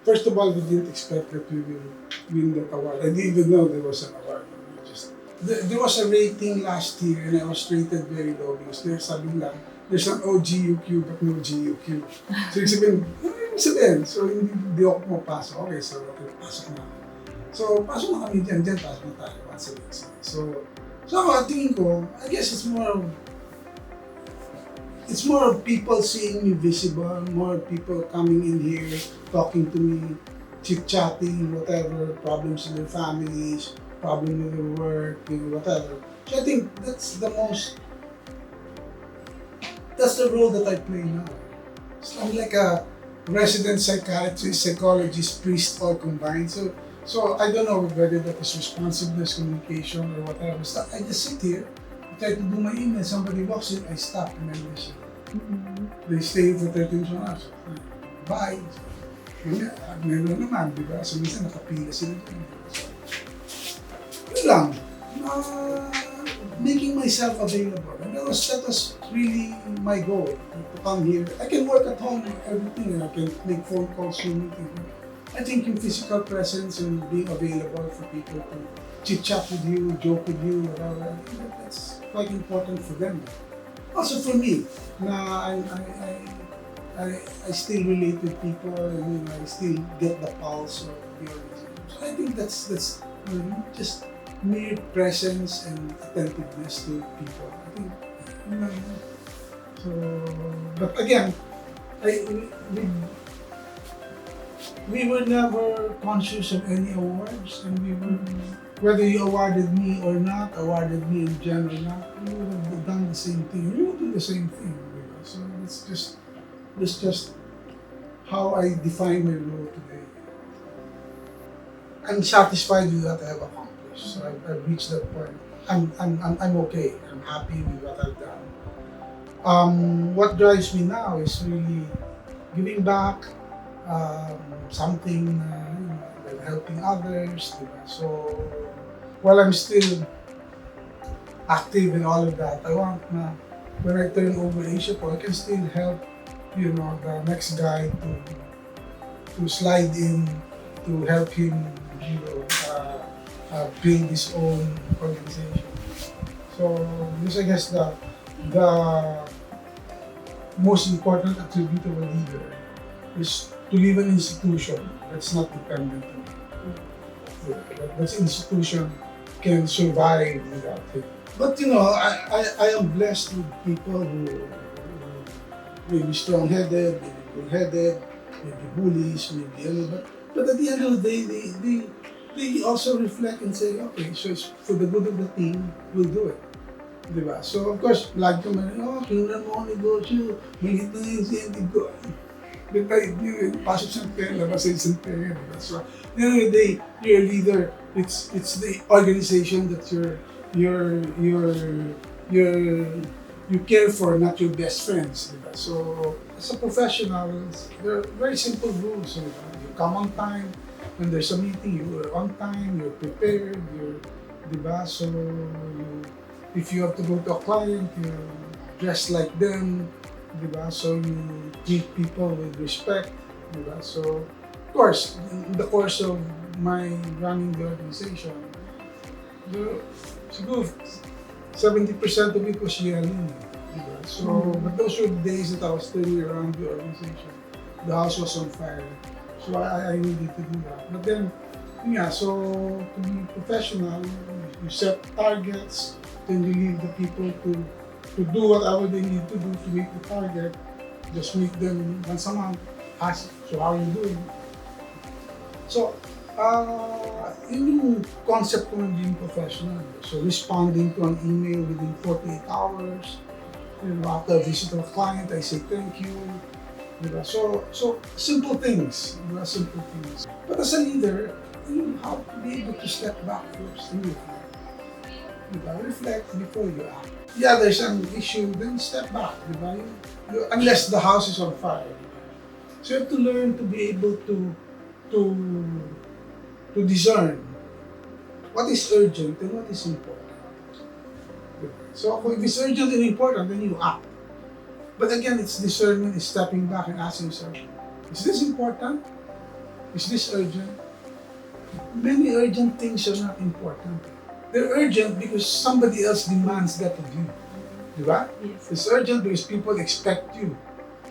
first of all, we didn't expect that we will win that award. I didn't even know there was an award. There was a rating last year and I was rated very low because there's an OGUQ but no GUQ. So sabihin, so hindi ako pumapasok. Okay, so pasok na ako. So pasok na kami dyan, pasok na tayo once a week. So ako, tingin ko, I guess it's more of people seeing me visible, more people coming in here, talking to me, chit-chatting, whatever, problems in their families, problem in their work, whatever. So I think that's the role that I play now. So I'm like a resident psychiatrist, psychologist, priest, all combined. So I don't know whether that is responsiveness, communication, or whatever. So I just sit here, try to do my email, somebody walks in, I stop and I listen. They stay for 30 minutes. Bye. Meron naman, di ba? So minsan nakapila sila dyan. Yun lang. Making myself available. And that was really my goal, to come here. I can work at home, everything, and I can make phone calls, Zoom meetings. I think yung physical presence and being available for people to chit-chat with you, joke with you, whatever, I think that's quite important for them. Also for me, na I still relate with people and I still get the pulse of the organization. So I think that's just mere presence and attentiveness to people. I think, so, but again, we were never conscious of any awards, and we were, whether you awarded me or not, awarded me in general or not, we would have done the same thing. We would do the same thing. So it's just how I define my role today. I'm satisfied with what I have accomplished. So I've reached that point. I'm okay. I'm happy with what I've done. What drives me now is really giving back, something, like helping others. So while I'm still active in all of that, I want na when I turn over Asia po, I can still help, the next guy to slide in, to help him, build his own organization. So this, I guess, the most important attribute of a leader is to leave an institution that's not dependent on you. That institution can survive without him. But I am blessed with people who may be strong-headed, maybe bull-headed, maybe bullies, maybe but at the end of the day, they also reflect and say, okay, so it's for the good of the team, we'll do it. Diba? So of course, lagi ko man, kinunan mo ako negosyo, maliit na yung incentive ko. Pasok sa pera, labas sa isang pera. So, at the end of the day, you're a leader. It's the organization that you care for, not your best friends. Diba? So, as a professional, there are very simple rules. You come on time. When there's a meeting, you are on time. You're prepared. Diba? So, if you have to go to a client, you dress like them. Diba? So you treat people with respect. Diba? So, of course, in the course of my running the organization, siguro 70% of it was yelling. Diba? So, but those were the days that I was still around the organization. The house was on fire. So I needed to do that. But then, so to be professional, you set targets, then you leave the people to do whatever they need to do to meet the target. Just meet them once a month, ask, so how are you doing? So, yun yung concept ko ng being professional. So, responding to an email within 48 hours. After a visit of a client, I say thank you. Diba? So simple things. Diba? Simple things. But as a leader, you have to be able to step back first and reflect. Diba? Reflect before you act. Yeah, there's an issue, then step back. Diba? Unless the house is on fire. So you have to learn to be able to discern what is urgent and what is important. So if it's urgent and important, then you act. But again, it's discernment, it's stepping back and asking yourself, is this important? Is this urgent? Many urgent things are not important. They're urgent because somebody else demands that of you. Diba? Yes. It's urgent because people expect you.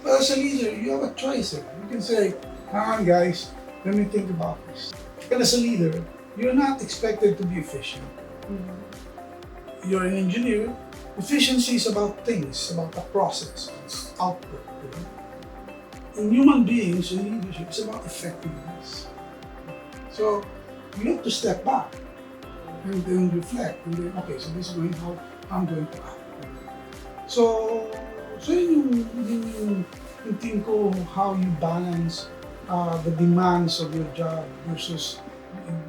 But as a leader, you have a choice. You can say, hang on guys, let me think about this. But as a leader, you're not expected to be efficient. You're an engineer. Efficiency is about things, about the process, it's output. Diba? In human beings, in leadership, it's about effectiveness. So you have to step back and then reflect and then, okay, so this is going how I'm going to act. So yun yung think ko how you balance the demands of your job versus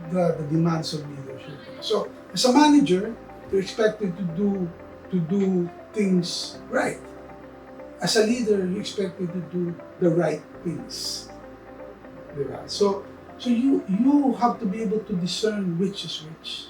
the demands of leadership. So as a manager, you're expected to do things right. As a leader, you're expected to do the right things. Diba? So you have to be able to discern which is which.